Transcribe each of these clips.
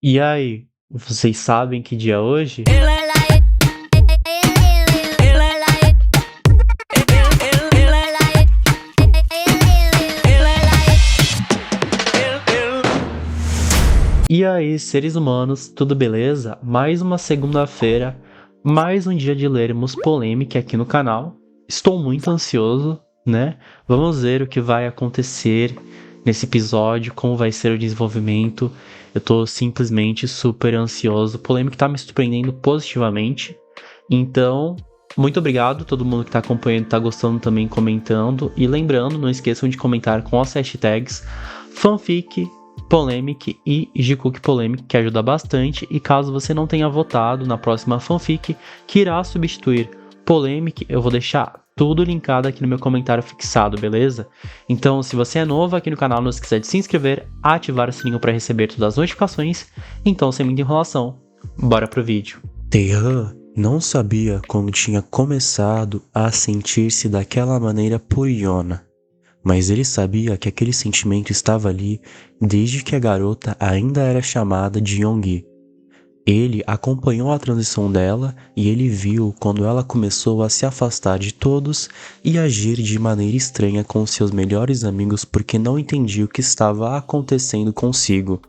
E aí, vocês sabem que dia é hoje? E aí, seres humanos, tudo beleza? Mais uma segunda-feira, mais um dia de lermos polêmica aqui no canal. Estou muito ansioso, né? Vamos ver o que vai acontecer nesse episódio, como vai ser o desenvolvimento. Eu tô simplesmente super ansioso. Polêmica tá me surpreendendo positivamente. Então, muito obrigado a todo mundo que tá acompanhando, tá gostando também, comentando. E lembrando, não esqueçam de comentar com as hashtags fanfic, polemic e Jikook polemic, que ajuda bastante. E caso você não tenha votado na próxima fanfic que irá substituir polemic, eu vou deixar tudo linkado aqui no meu comentário fixado, beleza? Então, se você é novo aqui no canal, não esqueça de se inscrever, ativar o sininho para receber todas as notificações. Então, sem muita enrolação, bora pro vídeo. Taehan não sabia como tinha começado a sentir-se daquela maneira por Yona, mas ele sabia que aquele sentimento estava ali desde que a garota ainda era chamada de Yonggi. Ele acompanhou a transição dela e ele viu quando ela começou a se afastar de todos e agir de maneira estranha com seus melhores amigos porque não entendia o que estava acontecendo consigo.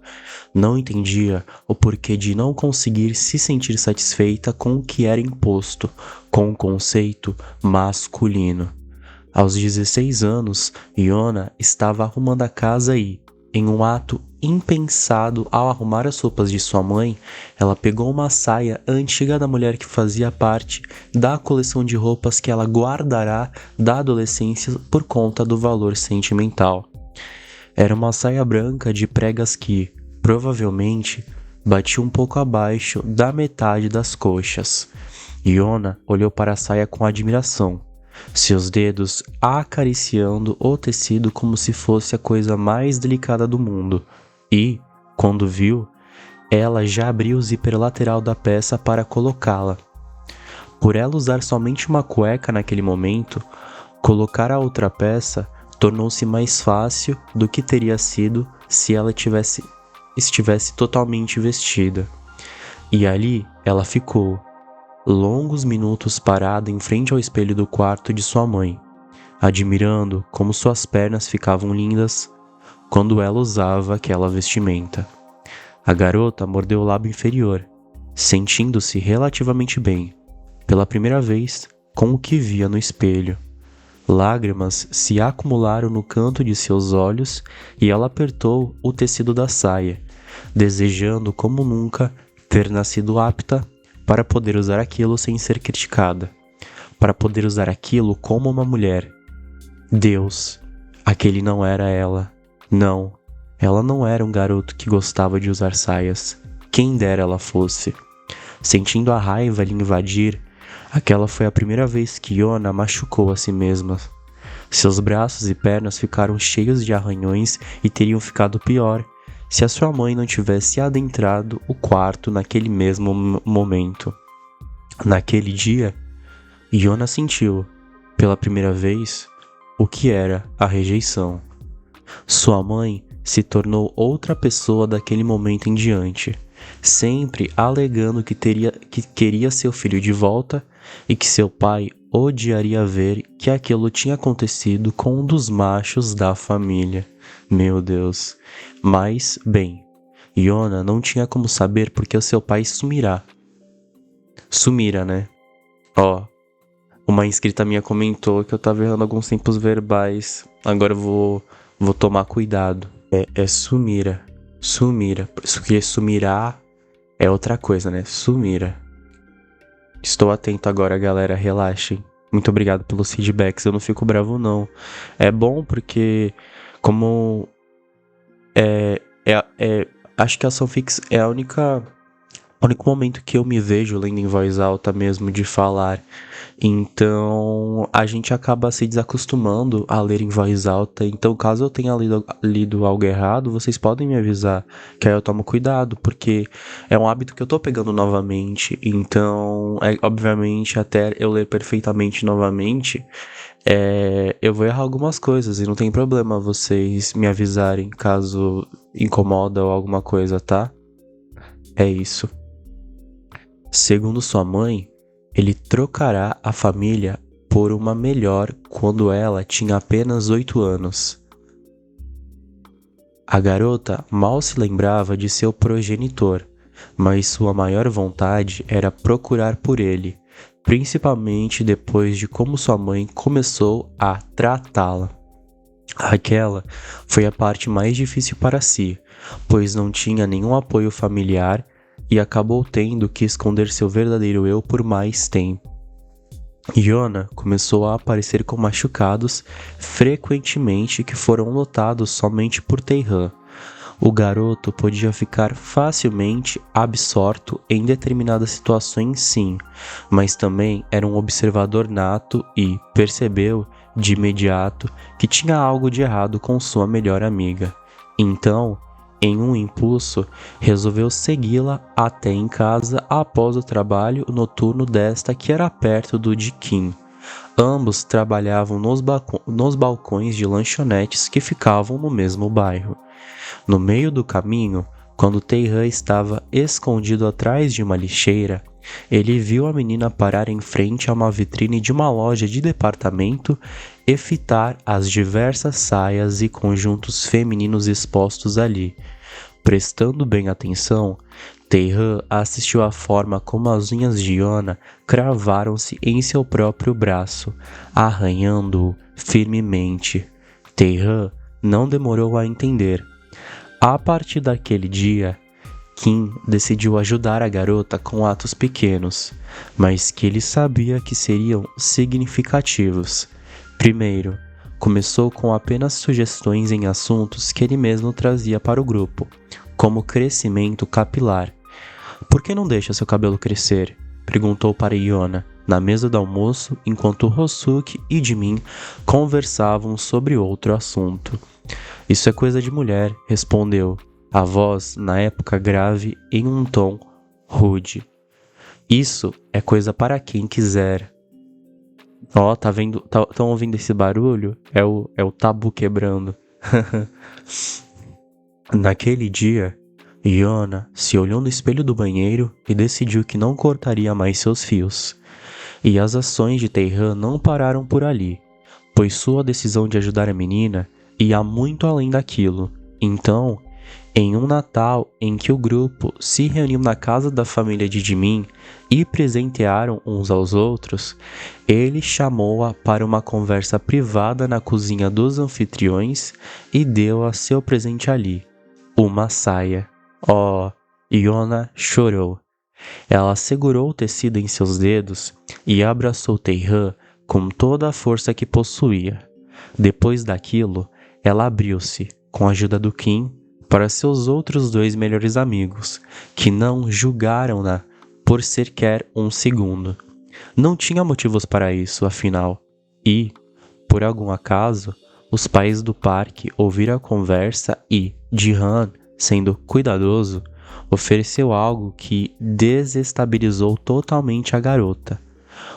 Não entendia o porquê de não conseguir se sentir satisfeita com o que era imposto, com o conceito masculino. Aos 16 anos, Yona estava arrumando a casa e, em um ato impensado ao arrumar as roupas de sua mãe, ela pegou uma saia antiga da mulher que fazia parte da coleção de roupas que ela guardará da adolescência por conta do valor sentimental. Era uma saia branca de pregas que, provavelmente, batia um pouco abaixo da metade das coxas. Yona olhou para a saia com admiração, seus dedos acariciando o tecido como se fosse a coisa mais delicada do mundo. E, quando viu, ela já abriu o zíper lateral da peça para colocá-la. Por ela usar somente uma cueca naquele momento, colocar a outra peça tornou-se mais fácil do que teria sido se ela estivesse totalmente vestida. E ali ela ficou, longos minutos parada em frente ao espelho do quarto de sua mãe, admirando como suas pernas ficavam lindas quando ela usava aquela vestimenta. A garota mordeu o lábio inferior, sentindo-se relativamente bem, pela primeira vez com o que via no espelho. Lágrimas se acumularam no canto de seus olhos e ela apertou o tecido da saia, desejando como nunca ter nascido apta para poder usar aquilo sem ser criticada, para poder usar aquilo como uma mulher. Deus, aquele não era ela. Não, ela não era um garoto que gostava de usar saias. Quem dera ela fosse. Sentindo a raiva lhe invadir, aquela foi a primeira vez que Yona machucou a si mesma. Seus braços e pernas ficaram cheios de arranhões e teriam ficado pior se a sua mãe não tivesse adentrado o quarto naquele mesmo momento. Naquele dia, Yona sentiu, pela primeira vez, o que era a rejeição. Sua mãe se tornou outra pessoa daquele momento em diante, sempre alegando que queria seu filho de volta e que seu pai odiaria ver que aquilo tinha acontecido com um dos machos da família. Meu Deus. Mas, bem, Yona não tinha como saber porque o seu pai sumirá. Sumira, né? Ó, uma inscrita minha comentou que eu tava errando alguns tempos verbais. Agora eu vou tomar cuidado. É sumira. Sumira. Porque sumirá é outra coisa, né? Sumira. Estou atento agora, galera. Relaxem. Muito obrigado pelos feedbacks. Eu não fico bravo, não. É bom porque, como acho que a fanfics é o único momento que eu me vejo lendo em voz alta mesmo, de falar. Então, a gente acaba se desacostumando a ler em voz alta. Então, caso eu tenha lido algo errado, vocês podem me avisar, que aí eu tomo cuidado, porque é um hábito que eu tô pegando novamente. Então, obviamente, até eu ler perfeitamente novamente, eu vou errar algumas coisas, e não tem problema vocês me avisarem caso incomoda ou alguma coisa, tá? é isso. Segundo sua mãe, ele trocará a família por uma melhor quando ela tinha apenas 8 anos. A garota mal se lembrava de seu progenitor, mas sua maior vontade era procurar por ele, principalmente depois de como sua mãe começou a tratá-la. Aquela foi a parte mais difícil para si, pois não tinha nenhum apoio familiar e acabou tendo que esconder seu verdadeiro eu por mais tempo. Yona começou a aparecer com machucados frequentemente que foram notados somente por Teihan. O garoto podia ficar facilmente absorto em determinadas situações, sim, mas também era um observador nato e percebeu de imediato que tinha algo de errado com sua melhor amiga. Então, em um impulso, resolveu segui-la até em casa após o trabalho noturno desta que era perto do de Kim. Ambos trabalhavam nos balcões de lanchonetes que ficavam no mesmo bairro. No meio do caminho, quando Teihan estava escondido atrás de uma lixeira, ele viu a menina parar em frente a uma vitrine de uma loja de departamento e fitar as diversas saias e conjuntos femininos expostos ali. Prestando bem atenção, Teihan assistiu à forma como as unhas de Yona cravaram-se em seu próprio braço, arranhando-o firmemente. Teihan não demorou a entender. A partir daquele dia, Kim decidiu ajudar a garota com atos pequenos, mas que ele sabia que seriam significativos. Primeiro, começou com apenas sugestões em assuntos que ele mesmo trazia para o grupo, como crescimento capilar. "Por que não deixa seu cabelo crescer?", perguntou para Yona, na mesa do almoço, enquanto Hosuke e Jimin conversavam sobre outro assunto. "Isso é coisa de mulher", respondeu, a voz na época grave em um tom rude. "Isso é coisa para quem quiser." Ó, tá vendo? Tão ouvindo esse barulho? É o tabu quebrando. Naquele dia, Yona se olhou no espelho do banheiro e decidiu que não cortaria mais seus fios. E as ações de Teihan não pararam por ali, pois sua decisão de ajudar a menina ia muito além daquilo. Então, em um Natal em que o grupo se reuniu na casa da família de Jimin e presentearam uns aos outros, ele chamou-a para uma conversa privada na cozinha dos anfitriões e deu-a seu presente ali, uma saia. Oh, Yona chorou. Ela segurou o tecido em seus dedos e abraçou Teihan com toda a força que possuía. Depois daquilo, ela abriu-se, com a ajuda do Kim, para seus outros 2 melhores amigos, que não julgaram-na por sequer um segundo. Não tinha motivos para isso, afinal, e, por algum acaso, os pais do parque ouviram a conversa e Jihan, sendo cuidadoso, ofereceu algo que desestabilizou totalmente a garota: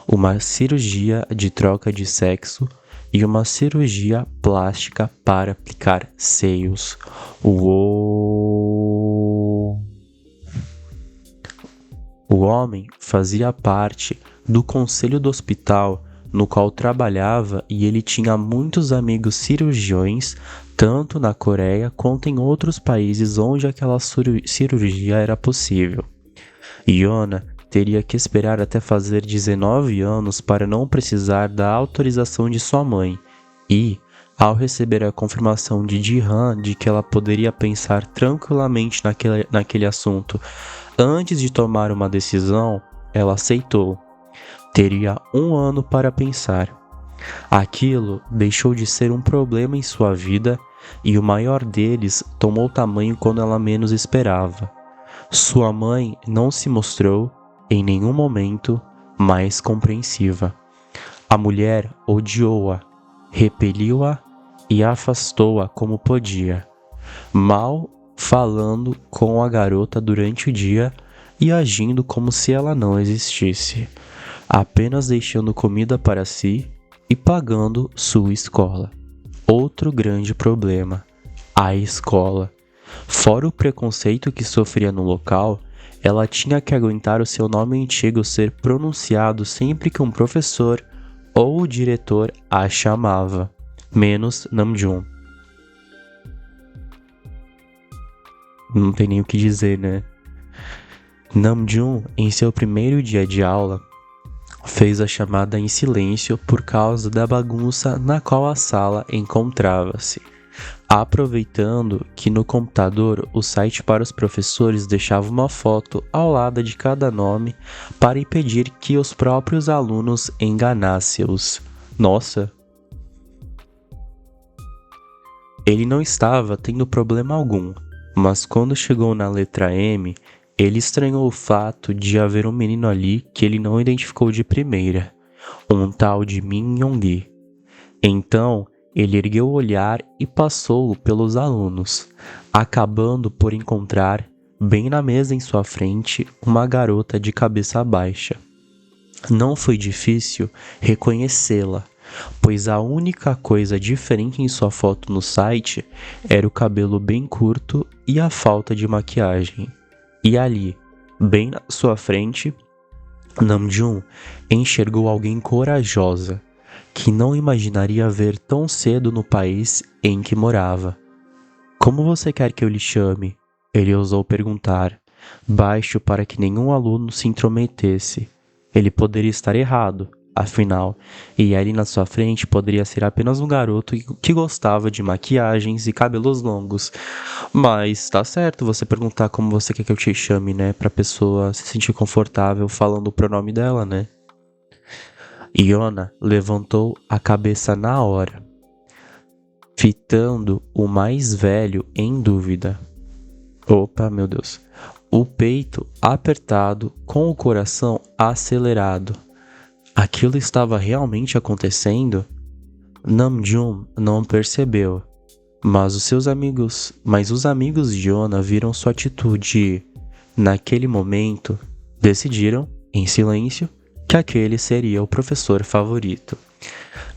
uma cirurgia de troca de sexo e uma cirurgia plástica para aplicar seios. Uou! O homem fazia parte do conselho do hospital no qual trabalhava e ele tinha muitos amigos cirurgiões, tanto na Coreia quanto em outros países onde aquela cirurgia era possível. Yona teria que esperar até fazer 19 anos para não precisar da autorização de sua mãe e, ao receber a confirmação de Jihan de que ela poderia pensar tranquilamente naquele assunto antes de tomar uma decisão, ela aceitou. Teria 1 ano para pensar. Aquilo deixou de ser um problema em sua vida e o maior deles tomou tamanho quando ela menos esperava. Sua mãe não se mostrou, em nenhum momento, mais compreensiva. A mulher odiou-a, repeliu-a e afastou-a como podia, mal falando com a garota durante o dia e agindo como se ela não existisse, apenas deixando comida para si e pagando sua escola. Outro grande problema: a escola. Fora o preconceito que sofria no local, ela tinha que aguentar o seu nome antigo ser pronunciado sempre que um professor ou o diretor a chamava, menos Namjoon. Não tem nem o que dizer, né? Namjoon, em seu primeiro dia de aula, fez a chamada em silêncio por causa da bagunça na qual a sala encontrava-se, aproveitando que no computador o site para os professores deixava uma foto ao lado de cada nome para impedir que os próprios alunos enganassem-os. Nossa! Ele não estava tendo problema algum, mas quando chegou na letra M, ele estranhou o fato de haver um menino ali que ele não identificou de primeira, um tal de Min Young-gi. Então, ele ergueu o olhar e passou pelos alunos, acabando por encontrar, bem na mesa em sua frente, uma garota de cabeça baixa. Não foi difícil reconhecê-la, pois a única coisa diferente em sua foto no site era o cabelo bem curto e a falta de maquiagem. E ali, bem na sua frente, Namjoon enxergou alguém corajosa, que não imaginaria ver tão cedo no país em que morava. Como você quer que eu lhe chame? Ele ousou perguntar, baixo para que nenhum aluno se intrometesse. Ele poderia estar errado, afinal, e ali na sua frente poderia ser apenas um garoto que gostava de maquiagens e cabelos longos. Mas tá certo você perguntar como você quer que eu te chame, né? Pra pessoa se sentir confortável falando o pronome dela, né? Yona levantou a cabeça na hora, fitando o mais velho em dúvida. Opa, meu Deus. O peito apertado, com o coração acelerado. Aquilo estava realmente acontecendo? Namjoon não percebeu, mas os amigos de Yona viram sua atitude e, naquele momento, decidiram, em silêncio, que aquele seria o professor favorito.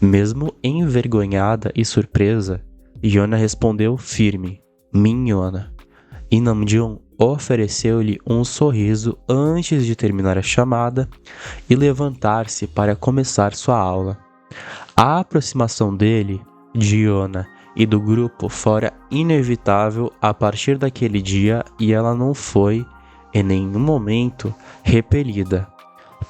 Mesmo envergonhada e surpresa, Yona respondeu firme, Min Yona, e Namjoon ofereceu-lhe um sorriso antes de terminar a chamada e levantar-se para começar sua aula. A aproximação dele, de Yona e do grupo fora inevitável a partir daquele dia e ela não foi, em nenhum momento, repelida.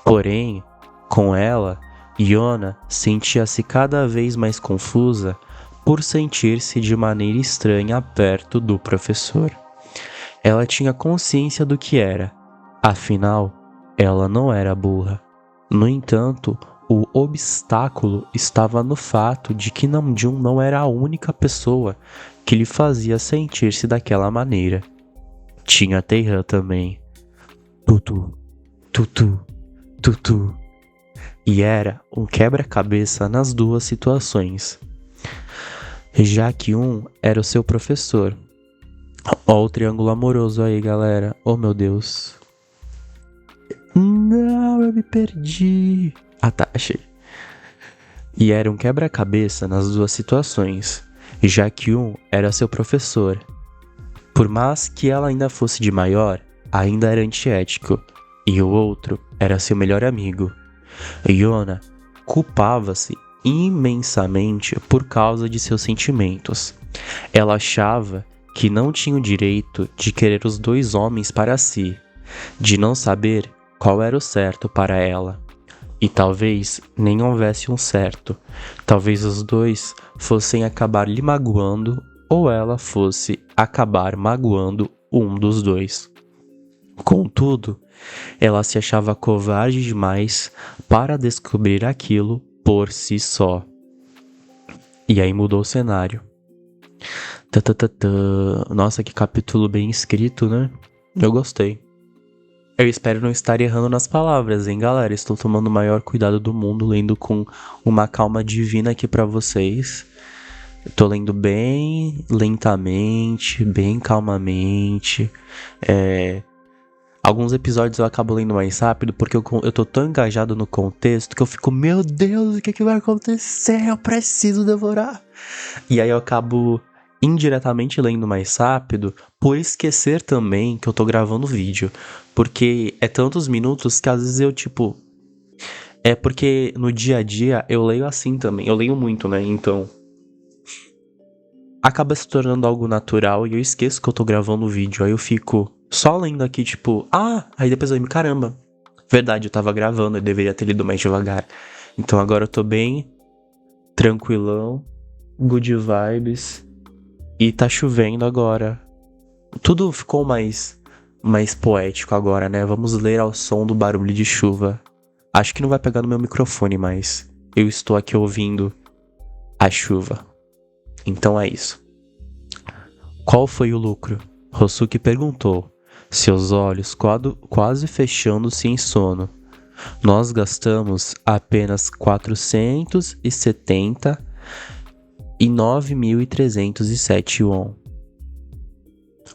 Porém, com ela, Yona sentia-se cada vez mais confusa por sentir-se de maneira estranha perto do professor. Ela tinha consciência do que era, afinal, ela não era burra. No entanto, o obstáculo estava no fato de que Namjoon não era a única pessoa que lhe fazia sentir-se daquela maneira. Tinha Taehan também. Tutu, tutu, tutu. E era um quebra-cabeça nas duas situações. Já que um era o seu professor. Ó o triângulo amoroso aí, galera. Oh, meu Deus. Não, eu me perdi. Ah, tá, achei. E era um quebra-cabeça nas duas situações, já que um era seu professor. Por mais que ela ainda fosse de maior, ainda era antiético. E o outro era seu melhor amigo. Yona culpava-se imensamente por causa de seus sentimentos. Ela achava que não tinha o direito de querer os dois homens para si, de não saber qual era o certo para ela. E talvez nem houvesse um certo. Talvez os dois fossem acabar lhe magoando ou ela fosse acabar magoando um dos dois. Contudo, ela se achava covarde demais para descobrir aquilo por si só. E aí mudou o cenário. Nossa, que capítulo bem escrito, né? Eu gostei. Eu espero não estar errando nas palavras, hein, galera? Estou tomando o maior cuidado do mundo, lendo com uma calma divina aqui pra vocês. Tô lendo bem lentamente, bem calmamente. Alguns episódios eu acabo lendo mais rápido porque eu tô tão engajado no contexto que eu fico, meu Deus, o que vai acontecer? Eu preciso devorar. E aí eu acabo indiretamente lendo mais rápido, por esquecer também que eu tô gravando vídeo. Porque é tantos minutos que às vezes eu, tipo... É porque no dia a dia eu leio assim também. Eu leio muito, né? Então... acaba se tornando algo natural e eu esqueço que eu tô gravando o vídeo. Aí eu fico só lendo aqui, tipo... ah! Aí depois eu me caramba. Verdade, eu tava gravando, eu deveria ter lido mais devagar. Então agora eu tô bem... tranquilão. Good vibes. E tá chovendo agora. Tudo ficou mais poético agora, né? Vamos ler ao som do barulho de chuva. Acho que não vai pegar no meu microfone, mas eu estou aqui ouvindo a chuva. Então é isso. Qual foi o lucro? Rosuki perguntou, seus olhos quase fechando-se em sono. Nós gastamos apenas 479.307 won.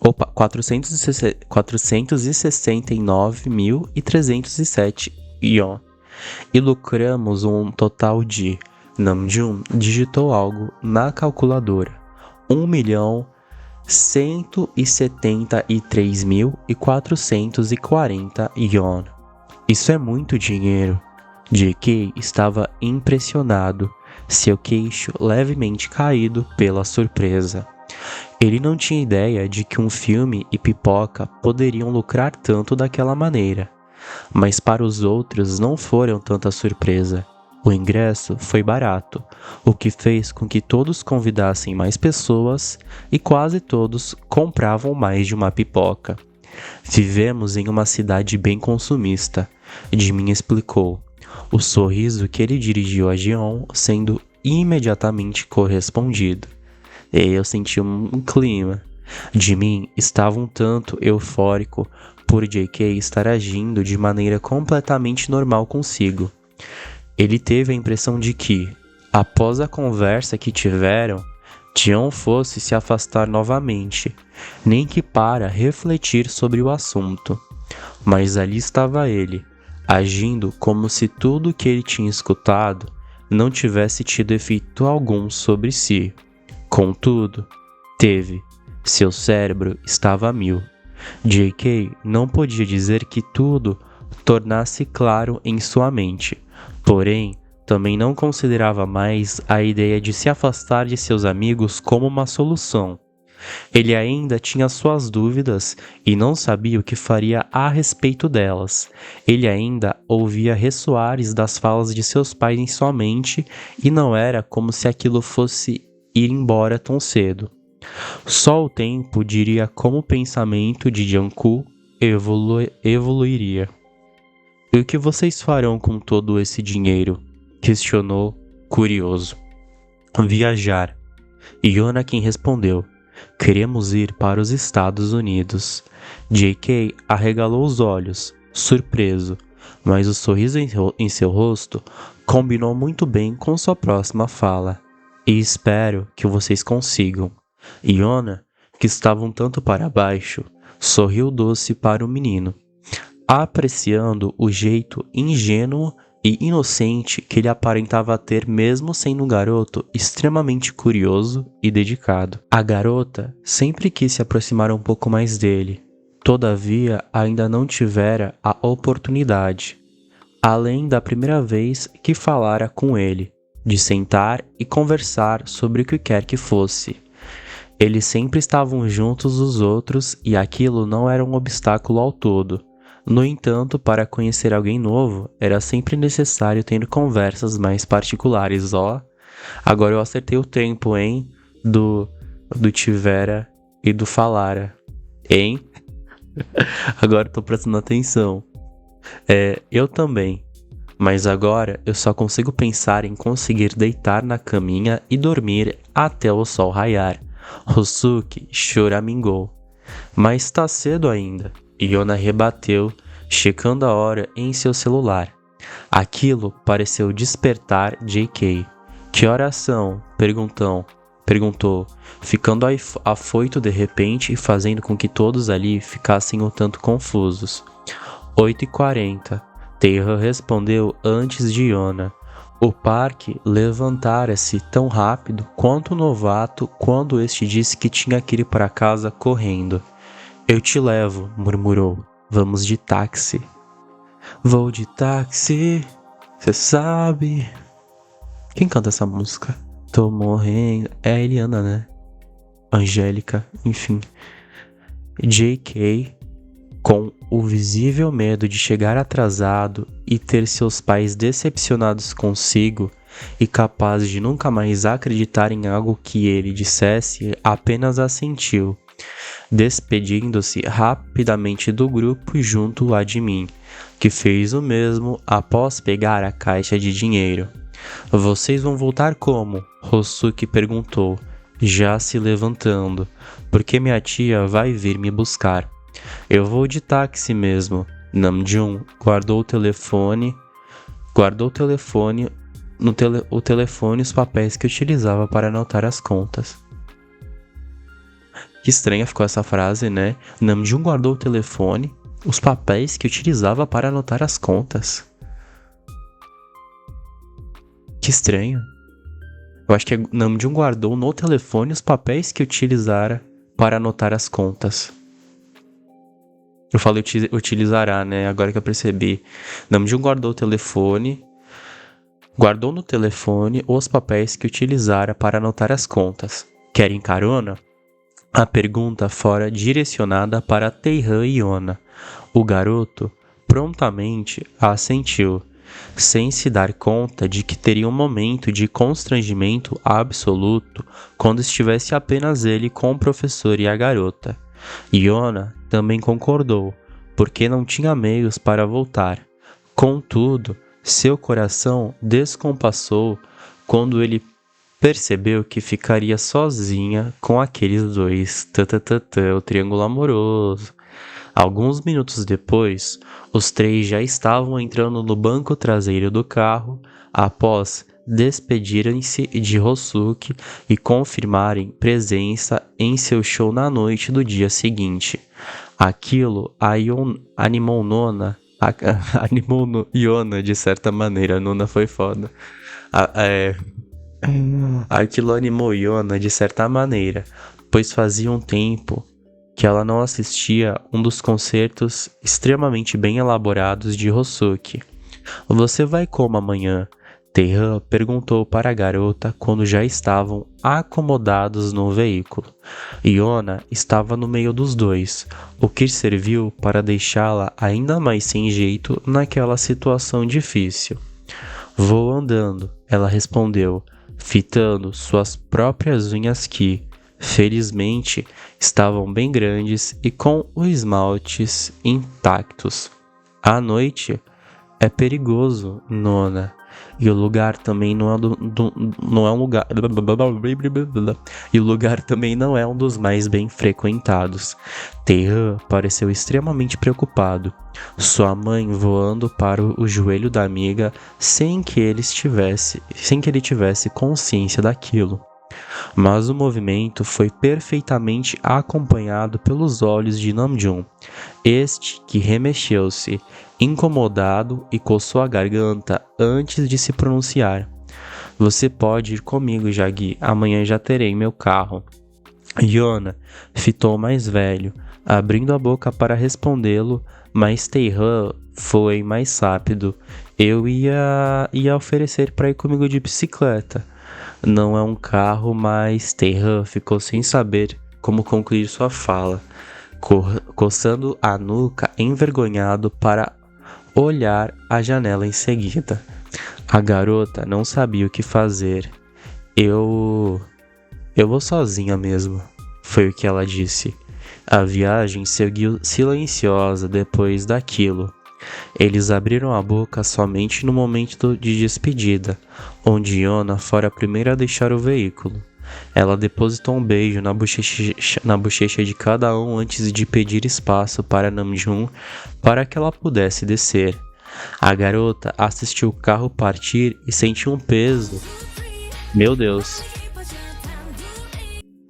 Opa, 469.307 won. E lucramos um total de... Namjoon digitou algo na calculadora. 1.173.440 won. Isso é muito dinheiro. JK estava impressionado, seu queixo levemente caído pela surpresa. Ele não tinha ideia de que um filme e pipoca poderiam lucrar tanto daquela maneira. Mas para os outros não foram tanta surpresa. O ingresso foi barato, o que fez com que todos convidassem mais pessoas e quase todos compravam mais de uma pipoca. Vivemos em uma cidade bem consumista, Jimin explicou, o sorriso que ele dirigiu a Jeon sendo imediatamente correspondido. E eu senti um clima. Jimin estava um tanto eufórico por JK estar agindo de maneira completamente normal consigo. Ele teve a impressão de que, após a conversa que tiveram, Jeon fosse se afastar novamente, nem que para refletir sobre o assunto. Mas ali estava ele, agindo como se tudo o que ele tinha escutado não tivesse tido efeito algum sobre si. Contudo, teve. Seu cérebro estava a mil. JK não podia dizer que tudo tornasse claro em sua mente, porém, também não considerava mais a ideia de se afastar de seus amigos como uma solução. Ele ainda tinha suas dúvidas e não sabia o que faria a respeito delas. Ele ainda ouvia ressoares das falas de seus pais em sua mente e não era como se aquilo fosse ir embora tão cedo. Só o tempo diria como o pensamento de Jungkook evoluiria. E o que vocês farão com todo esse dinheiro? Questionou, curioso. Viajar. Yona quem respondeu. Queremos ir para os Estados Unidos. JK arregalou os olhos, surpreso, mas o sorriso em seu rosto combinou muito bem com sua próxima fala. E espero que vocês consigam. Yona, que estava um tanto para baixo, sorriu doce para o menino, apreciando o jeito ingênuo e inocente que ele aparentava ter mesmo sendo um garoto extremamente curioso e dedicado. A garota sempre quis se aproximar um pouco mais dele, todavia ainda não tivera a oportunidade, além da primeira vez que falara com ele, de sentar e conversar sobre o que quer que fosse. Eles sempre estavam juntos os outros e aquilo não era um obstáculo ao todo. No entanto, para conhecer alguém novo, era sempre necessário ter conversas mais particulares, ó. Agora eu acertei o tempo, hein? Do tivera e do falara, hein? Agora eu tô prestando atenção. Eu também. Mas agora eu só consigo pensar em conseguir deitar na caminha e dormir até o sol raiar. Rosuki choramingou. Mas tá cedo ainda. Yona rebateu, checando a hora em seu celular. Aquilo pareceu despertar JK. Que horas são? Perguntou, ficando afoito de repente e fazendo com que todos ali ficassem um tanto confusos. 8h40. Taeha respondeu antes de Yona. O parque levantara-se tão rápido quanto o novato quando este disse que tinha que ir para casa correndo. Eu te levo, murmurou. Vamos de táxi. Vou de táxi, cê sabe. Quem canta essa música? Tô morrendo. É a Eliana, né? Angélica, enfim. J.K., com o visível medo de chegar atrasado e ter seus pais decepcionados consigo e capaz de nunca mais acreditar em algo que ele dissesse, apenas assentiu, despedindo-se rapidamente do grupo junto a de mim, que fez o mesmo após pegar a caixa de dinheiro. Vocês vão voltar como? Rosuki perguntou, já se levantando, porque minha tia vai vir me buscar. Eu vou de táxi mesmo. Namjoon guardou o telefone e os papéis que utilizava para anotar as contas. Que estranha ficou essa frase, né? Namjoon guardou o telefone, os papéis que utilizava para anotar as contas. Que estranho. Eu acho que Namjoon guardou no telefone os papéis que utilizara para anotar as contas. Eu falei utilizará, né? Agora que eu percebi. Namjoon guardou no telefone os papéis que utilizara para anotar as contas. Querem carona? A pergunta fora direcionada para Taehan e Yona. O garoto prontamente assentiu, sem se dar conta de que teria um momento de constrangimento absoluto quando estivesse apenas ele com o professor e a garota. Yona também concordou, porque não tinha meios para voltar. Contudo, seu coração descompassou quando ele percebeu que ficaria sozinha com aqueles dois. O triângulo amoroso. Alguns minutos depois, os três já estavam entrando no banco traseiro do carro após despedirem-se de Rosuki e confirmarem presença em seu show na noite do dia seguinte. Aquilo animou Yona de certa maneira. A Nona foi foda. Aquilo animou Yona de certa maneira, pois fazia um tempo que ela não assistia um dos concertos extremamente bem elaborados de Rosuki. Você vai como amanhã? Taehan perguntou para a garota quando já estavam acomodados no veículo. Yona estava no meio dos dois, o que serviu para deixá-la ainda mais sem jeito naquela situação difícil. Vou andando, ela respondeu, fitando suas próprias unhas que, felizmente, estavam bem grandes e com os esmaltes intactos. À noite é perigoso, Nona. E o lugar também não é um lugar. E o lugar também não é um dos mais bem frequentados. Taehan pareceu extremamente preocupado, sua mãe voando para o joelho da amiga sem que ele tivesse consciência daquilo. Mas o movimento foi perfeitamente acompanhado pelos olhos de Namjoon, este que remexeu-se, incomodado, e coçou a garganta antes de se pronunciar. Você pode ir comigo, Jagi, amanhã já terei meu carro. Yona fitou o mais velho, abrindo a boca para respondê-lo, mas Taehan foi mais rápido. Eu ia oferecer para ir comigo de bicicleta. Não é um carro, mas Taehan ficou sem saber como concluir sua fala, coçando a nuca envergonhado para olhar a janela em seguida. A garota não sabia o que fazer. Eu vou sozinha mesmo, foi o que ela disse. A viagem seguiu silenciosa depois daquilo. Eles abriram a boca somente no momento de despedida, onde Yona fora a primeira a deixar o veículo. Ela depositou um beijo na bochecha de cada um antes de pedir espaço para Namjoon para que ela pudesse descer. A garota assistiu o carro partir e sentiu um peso. Meu Deus.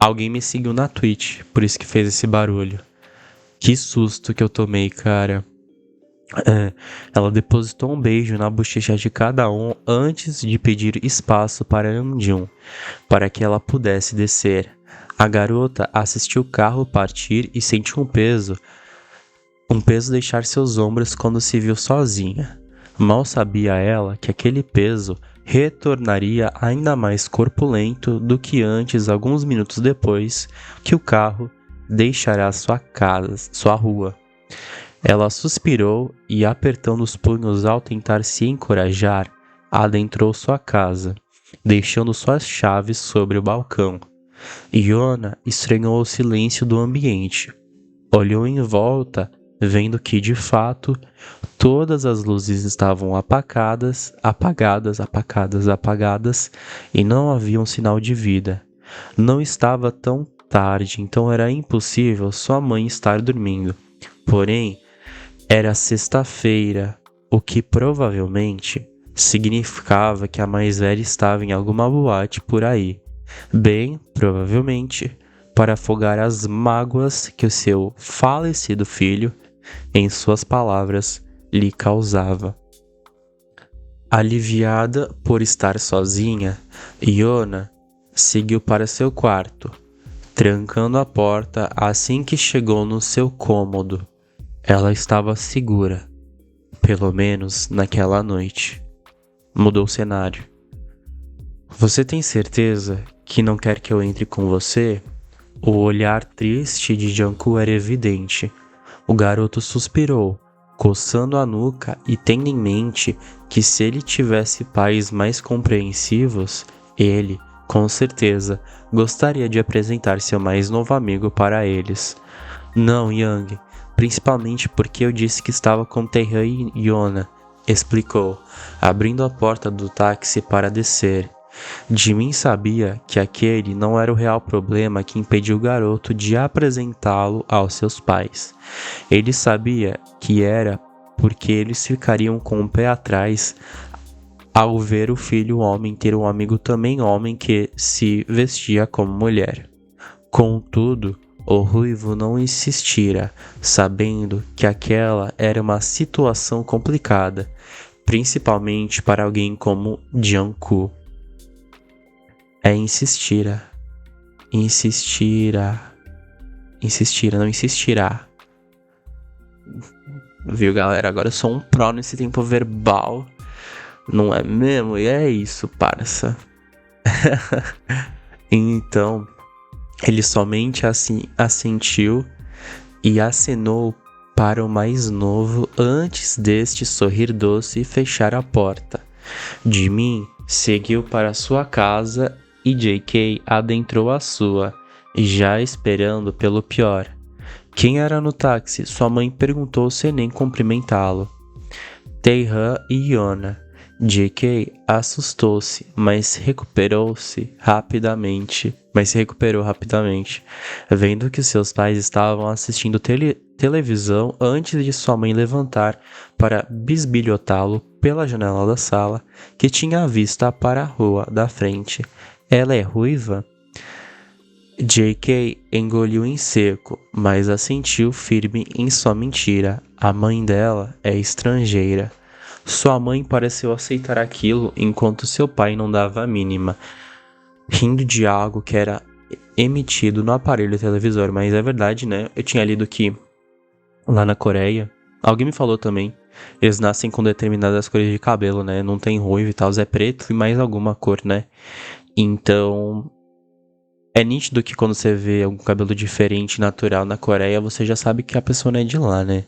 Alguém me seguiu na Twitch, por isso que fez esse barulho. Que susto que eu tomei, cara. Ela depositou um beijo na bochecha de cada um antes de pedir espaço para Namjoon, para que ela pudesse descer. A garota assistiu o carro partir e sentiu um peso deixar seus ombros quando se viu sozinha. Mal sabia ela que aquele peso retornaria ainda mais corpulento do que antes, alguns minutos depois que o carro deixará sua rua. Ela suspirou e, apertando os punhos ao tentar se encorajar, adentrou sua casa, deixando suas chaves sobre o balcão. Yona estranhou o silêncio do ambiente. Olhou em volta, vendo que, de fato, todas as luzes estavam apagadas, e não havia um sinal de vida. Não estava tão tarde, então era impossível sua mãe estar dormindo. Porém, era sexta-feira, o que provavelmente significava que a mais velha estava em alguma boate por aí. Bem, provavelmente, para afogar as mágoas que o seu falecido filho, em suas palavras, lhe causava. Aliviada por estar sozinha, Yona seguiu para seu quarto, trancando a porta assim que chegou no seu cômodo. Ela estava segura, pelo menos naquela noite. Mudou o cenário. Você tem certeza que não quer que eu entre com você? O olhar triste de Jungkook era evidente. O garoto suspirou, coçando a nuca e tendo em mente que se ele tivesse pais mais compreensivos, ele, com certeza, gostaria de apresentar seu mais novo amigo para eles. Não, Young, principalmente porque eu disse que estava com Taehyun e Yona, explicou, abrindo a porta do táxi para descer. Jimin sabia que aquele não era o real problema que impediu o garoto de apresentá-lo aos seus pais. Ele sabia que era porque eles ficariam com o pé atrás ao ver o filho homem ter um amigo também homem que se vestia como mulher. Contudo, o ruivo não insistira, sabendo que aquela era uma situação complicada, principalmente para alguém como Jungkook. Insistira, não insistirá. Viu, galera? Agora eu sou um pró nesse tempo verbal, não é mesmo? E é isso, parça. Então, ele somente assentiu e acenou para o mais novo antes deste sorrir doce e fechar a porta. Jimin seguiu para sua casa e JK adentrou a sua, já esperando pelo pior. Quem era no táxi? Sua mãe perguntou sem nem cumprimentá-lo. Taehyun e Yona. JK assustou-se, mas se recuperou rapidamente, vendo que seus pais estavam assistindo televisão antes de sua mãe levantar para bisbilhotá-lo pela janela da sala, que tinha vista para a rua da frente. Ela é ruiva? JK engoliu em seco, mas assentiu firme em sua mentira. A mãe dela é estrangeira. Sua mãe pareceu aceitar aquilo enquanto seu pai não dava a mínima, rindo de algo que era emitido no aparelho televisor. Mas é verdade, né? Eu tinha lido que lá na Coreia, alguém me falou também, eles nascem com determinadas cores de cabelo, né? Não tem ruivo e tal, é preto e mais alguma cor, né? Então, é nítido que quando você vê algum cabelo diferente, natural na Coreia, você já sabe que a pessoa não é de lá, né?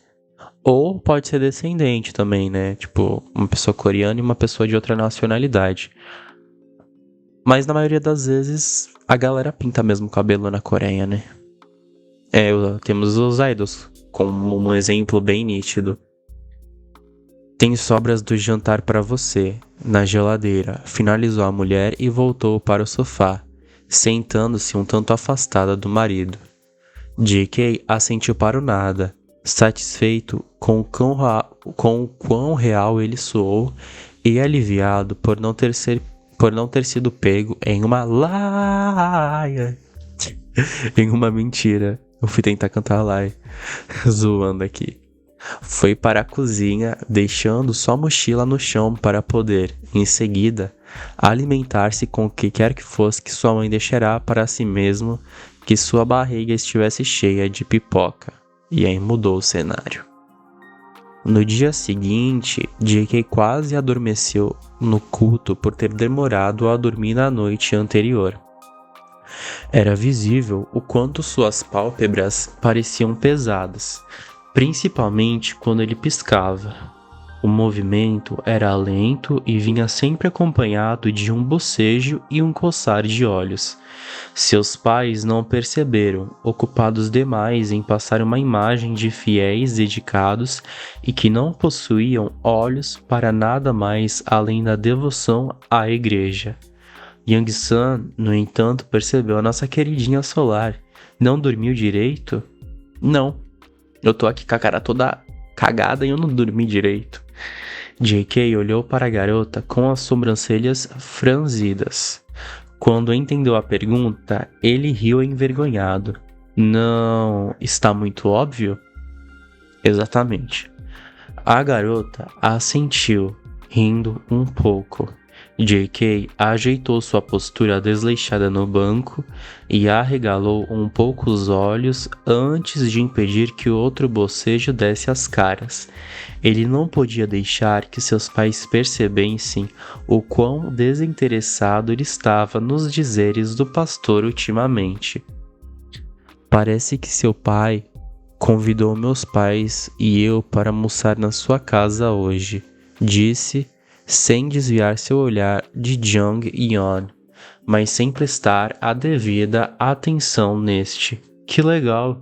Ou pode ser descendente também, né? Tipo, uma pessoa coreana e uma pessoa de outra nacionalidade. Mas na maioria das vezes, a galera pinta mesmo o cabelo na Coreia, né? Temos os idols como um exemplo bem nítido. Tem sobras do jantar para você, na geladeira, finalizou a mulher e voltou para o sofá, sentando-se um tanto afastada do marido. JK assentiu para o nada, satisfeito com o quão real ele soou e aliviado por não ter sido pego em uma laia, em uma mentira. Eu fui tentar cantar laia, zoando aqui. Foi para a cozinha, deixando sua mochila no chão para poder, em seguida, alimentar-se com o que quer que fosse que sua mãe deixará para si mesmo que sua barriga estivesse cheia de pipoca. E aí mudou o cenário. No dia seguinte, J.K. quase adormeceu no culto por ter demorado a dormir na noite anterior. Era visível o quanto suas pálpebras pareciam pesadas, principalmente quando ele piscava. O movimento era lento e vinha sempre acompanhado de um bocejo e um coçar de olhos. Seus pais não perceberam, ocupados demais em passar uma imagem de fiéis dedicados e que não possuíam olhos para nada mais além da devoção à igreja. Young-san, no entanto, percebeu a nossa queridinha Solar. Não dormiu direito? Não. Eu tô aqui com a cara toda cagada e eu não dormi direito. J.K. olhou para a garota com as sobrancelhas franzidas. Quando entendeu a pergunta, ele riu envergonhado. Não, está muito óbvio? Exatamente. A garota assentiu, rindo um pouco. J.K. ajeitou sua postura desleixada no banco e arregalou um pouco os olhos antes de impedir que o outro bocejo desse as caras. Ele não podia deixar que seus pais percebessem o quão desinteressado ele estava nos dizeres do pastor ultimamente. Parece que seu pai convidou meus pais e eu para almoçar na sua casa hoje, disse, sem desviar seu olhar de Jung-yeon, mas sem prestar a devida atenção neste. Que legal!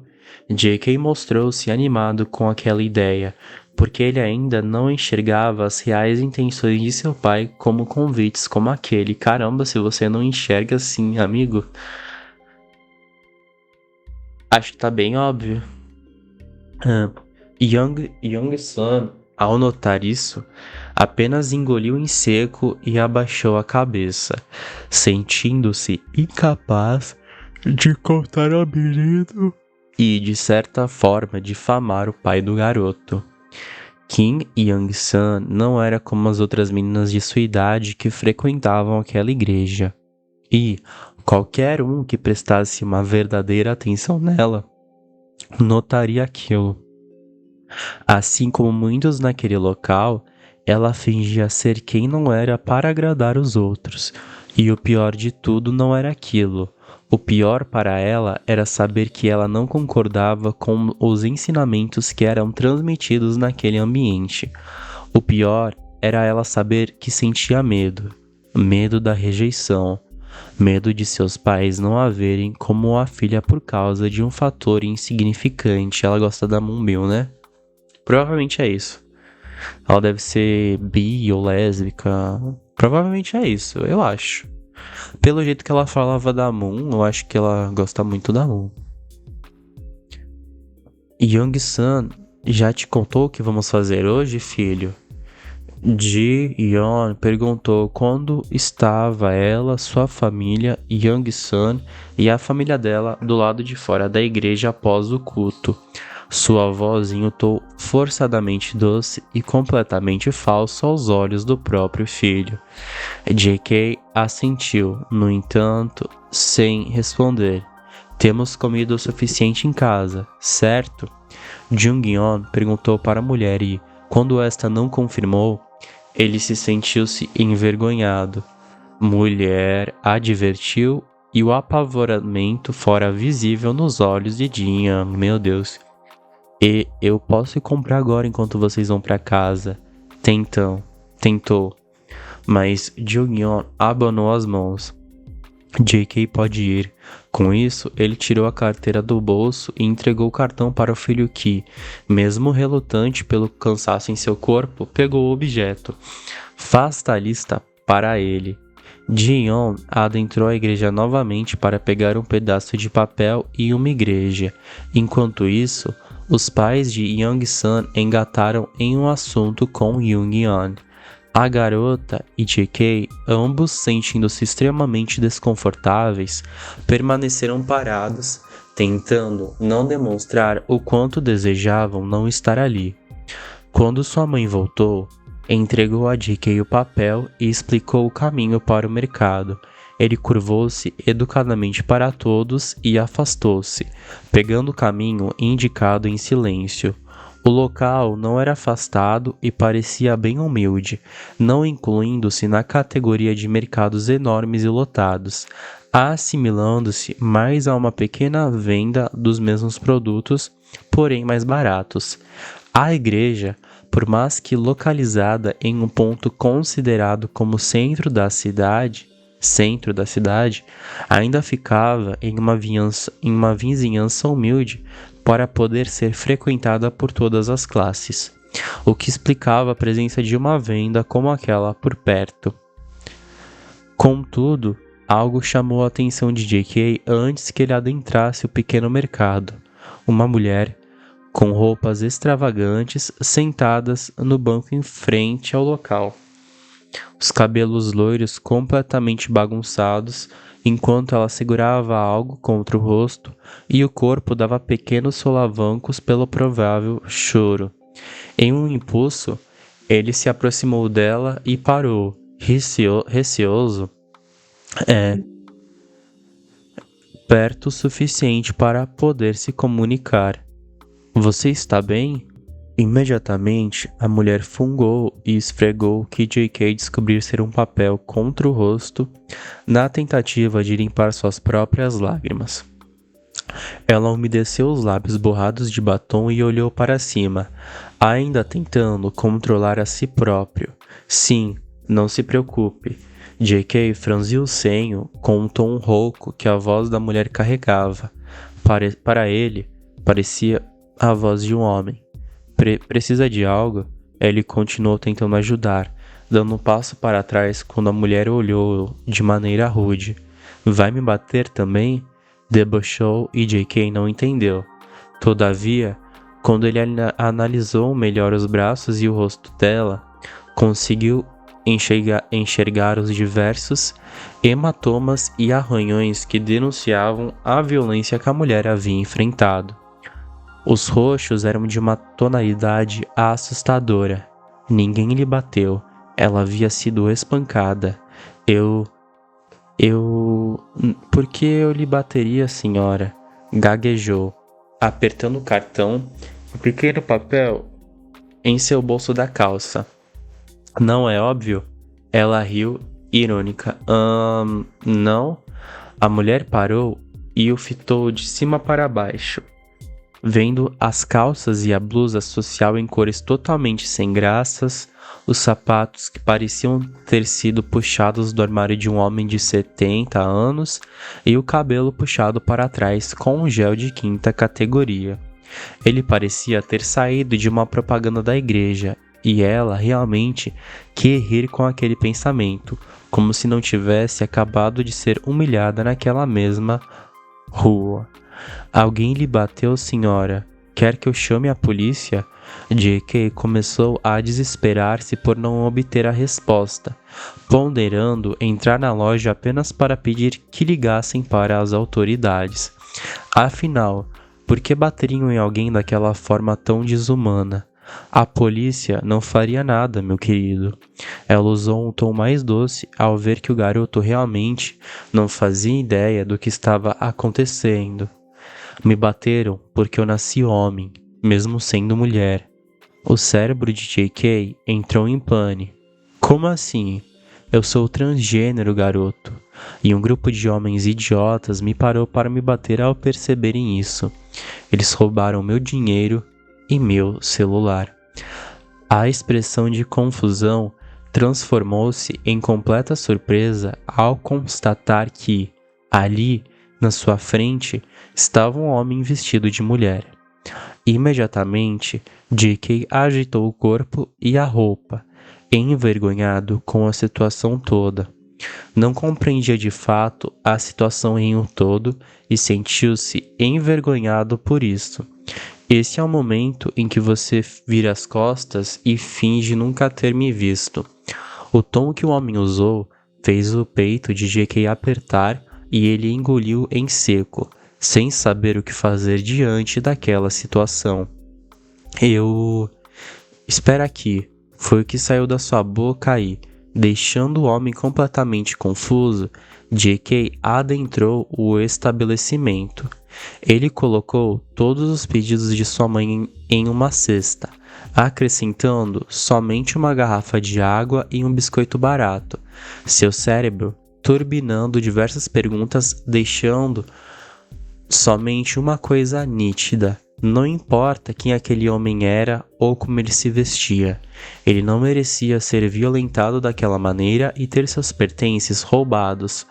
J.K. mostrou-se animado com aquela ideia, porque ele ainda não enxergava as reais intenções de seu pai como convites como aquele. Caramba, se você não enxerga assim, amigo. Acho que tá bem óbvio. Young-san, ao notar isso, apenas engoliu em seco e abaixou a cabeça, sentindo-se incapaz de contar ao menino e, de certa forma, difamar o pai do garoto. Kim Young-san não era como as outras meninas de sua idade que frequentavam aquela igreja, e qualquer um que prestasse uma verdadeira atenção nela notaria aquilo. Assim como muitos naquele local, ela fingia ser quem não era para agradar os outros, e o pior de tudo não era aquilo. O pior para ela era saber que ela não concordava com os ensinamentos que eram transmitidos naquele ambiente. O pior era ela saber que sentia medo. Medo da rejeição. Medo de seus pais não a verem como a filha por causa de um fator insignificante. Ela gosta da Moonbyul, né? Provavelmente é isso. Ela deve ser bi ou lésbica. Provavelmente é isso, eu acho. Pelo jeito que ela falava da Moon, eu acho que ela gosta muito da Moon. Young-san, já te contou o que vamos fazer hoje, filho? Ji-yeon perguntou quando estava ela, sua família, Young-san e a família dela do lado de fora da igreja após o culto. Sua voz em um tom forçadamente doce e completamente falso aos olhos do próprio filho. J.K. assentiu, no entanto, sem responder. Temos comido o suficiente em casa, certo? Jung-yeon perguntou para a mulher e, quando esta não confirmou, ele se sentiu-se envergonhado. Mulher advertiu e o apavoramento fora visível nos olhos de Jin-young. Meu Deus. E eu posso ir comprar agora enquanto vocês vão pra casa. Tentou. Mas Jung-yeon abanou as mãos. J.K. pode ir. Com isso, ele tirou a carteira do bolso e entregou o cartão para o filho que, mesmo relutante pelo cansaço em seu corpo, pegou o objeto. Faça a lista para ele. Ji-yeon adentrou a igreja novamente para pegar um pedaço de papel e uma igreja. Enquanto isso, os pais de Young-san engataram em um assunto com Jung-yeon. A garota e J.K., ambos sentindo-se extremamente desconfortáveis, permaneceram parados, tentando não demonstrar o quanto desejavam não estar ali. Quando sua mãe voltou, entregou a JK o papel e explicou o caminho para o mercado. Ele curvou-se educadamente para todos e afastou-se, pegando o caminho indicado em silêncio. O local não era afastado e parecia bem humilde, não incluindo-se na categoria de mercados enormes e lotados, assimilando-se mais a uma pequena venda dos mesmos produtos, porém mais baratos. A igreja, por mais que localizada em um ponto considerado como centro da cidade, ainda ficava em uma vizinhança humilde para poder ser frequentada por todas as classes, o que explicava a presença de uma venda como aquela por perto. Contudo, algo chamou a atenção de JK antes que ele adentrasse o pequeno mercado. Uma mulher, com roupas extravagantes, sentadas no banco em frente ao local. Os cabelos loiros completamente bagunçados, enquanto ela segurava algo contra o rosto e o corpo dava pequenos solavancos pelo provável choro. Em um impulso, ele se aproximou dela e parou, receoso, perto o suficiente para poder se comunicar. "Você está bem?" Imediatamente, a mulher fungou e esfregou o que JK descobriu ser um papel contra o rosto, na tentativa de limpar suas próprias lágrimas. Ela umedeceu os lábios borrados de batom e olhou para cima, ainda tentando controlar a si próprio. "Sim, não se preocupe." JK franziu o senho com um tom rouco que a voz da mulher carregava. Para ele, parecia a voz de um homem. Precisa de algo?" Ele continuou tentando ajudar, dando um passo para trás quando a mulher olhou de maneira rude. "Vai me bater também?" Debochou e JK não entendeu. Todavia, quando ele analisou melhor os braços e o rosto dela, conseguiu enxergar os diversos hematomas e arranhões que denunciavam a violência que a mulher havia enfrentado. Os roxos eram de uma tonalidade assustadora. Ninguém lhe bateu. Ela havia sido espancada. Por que eu lhe bateria, senhora?" Gaguejou, apertando o cartão, o pequeno papel em seu bolso da calça. "Não é óbvio?" Ela riu, irônica. Não?" A mulher parou e o fitou de cima para baixo, vendo as calças e a blusa social em cores totalmente sem graças, os sapatos que pareciam ter sido puxados do armário de um homem de 70 anos e o cabelo puxado para trás com um gel de quinta categoria. Ele parecia ter saído de uma propaganda da igreja e ela realmente quis rir com aquele pensamento, como se não tivesse acabado de ser humilhada naquela mesma rua. "Alguém lhe bateu, senhora? Quer que eu chame a polícia?" JK começou a desesperar-se por não obter a resposta, ponderando entrar na loja apenas para pedir que ligassem para as autoridades. Afinal, por que bateriam em alguém daquela forma tão desumana? "A polícia não faria nada, meu querido." Ela usou um tom mais doce ao ver que o garoto realmente não fazia ideia do que estava acontecendo. "Me bateram porque eu nasci homem, mesmo sendo mulher." O cérebro de JK entrou em pane. "Como assim?" "Eu sou transgênero, garoto. E um grupo de homens idiotas me parou para me bater ao perceberem isso. Eles roubaram meu dinheiro e meu celular." A expressão de confusão transformou-se em completa surpresa ao constatar que, ali, na sua frente, estava um homem vestido de mulher. Imediatamente, JK agitou o corpo e a roupa, envergonhado com a situação toda. Não compreendia de fato a situação em um todo e sentiu-se envergonhado por isso. Esse é o momento em que você vira as costas e finge nunca ter me visto. O tom que o homem usou fez o peito de JK apertar e ele engoliu em seco, sem saber o que fazer diante daquela situação. Espera aqui, foi o que saiu da sua boca aí. Deixando o homem completamente confuso, J.K. adentrou o estabelecimento. Ele colocou todos os pedidos de sua mãe em uma cesta, acrescentando somente uma garrafa de água e um biscoito barato. Seu cérebro turbinando diversas perguntas, deixando somente uma coisa nítida. Não importa quem aquele homem era ou como ele se vestia, ele não merecia ser violentado daquela maneira e ter seus pertences roubados.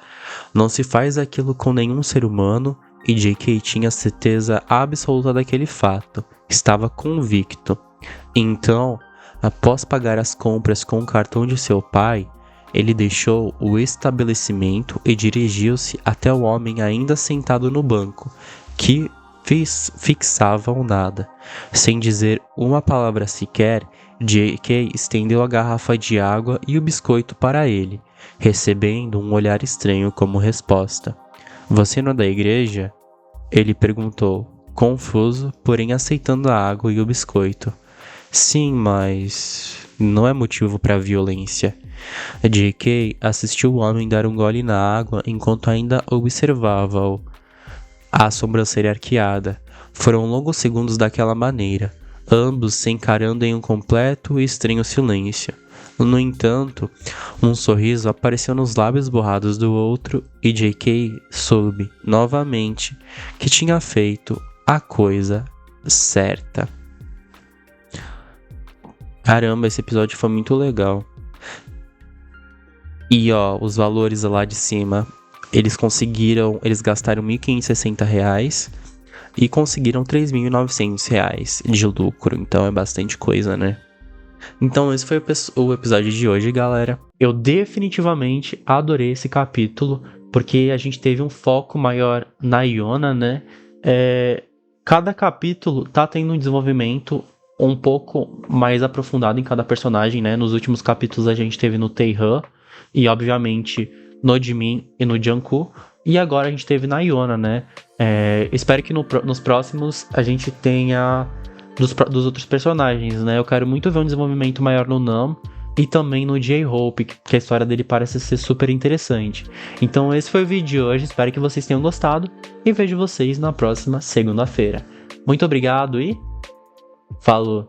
Não se faz aquilo com nenhum ser humano e J.K. tinha certeza absoluta daquele fato. Estava convicto. Então, após pagar as compras com o cartão de seu pai, ele deixou o estabelecimento e dirigiu-se até o homem ainda sentado no banco, que fixava o nada. Sem dizer uma palavra sequer, J.K. estendeu a garrafa de água e o biscoito para ele, recebendo um olhar estranho como resposta. Você não é da igreja? Ele perguntou, confuso, porém aceitando a água e o biscoito. Sim, mas não é motivo para violência. J.K. assistiu o homem dar um gole na água enquanto ainda observava-o, a sobrancelha arqueada. Foram longos segundos daquela maneira, ambos se encarando em um completo e estranho silêncio. No entanto, um sorriso apareceu nos lábios borrados do outro e J.K. soube, novamente, que tinha feito a coisa certa. Caramba, esse episódio foi muito legal. E ó, os valores lá de cima, eles gastaram R$ 1.560 e conseguiram R$ 3.900 de lucro, então é bastante coisa, né? Então esse foi o episódio de hoje, galera. Eu definitivamente adorei esse capítulo, porque a gente teve um foco maior na Iona, né? Cada capítulo tá tendo um desenvolvimento um pouco mais aprofundado em cada personagem, né? Nos últimos capítulos a gente teve no Taehan, e obviamente no Jimin e no Jungkook, e agora a gente teve na Iona, né? Espero que nos próximos a gente tenha dos outros personagens, né? Eu quero muito ver um desenvolvimento maior no Nam e também no J-Hope, que a história dele parece ser super interessante. Então esse foi o vídeo de hoje, espero que vocês tenham gostado e vejo vocês na próxima segunda-feira. Muito obrigado e falou!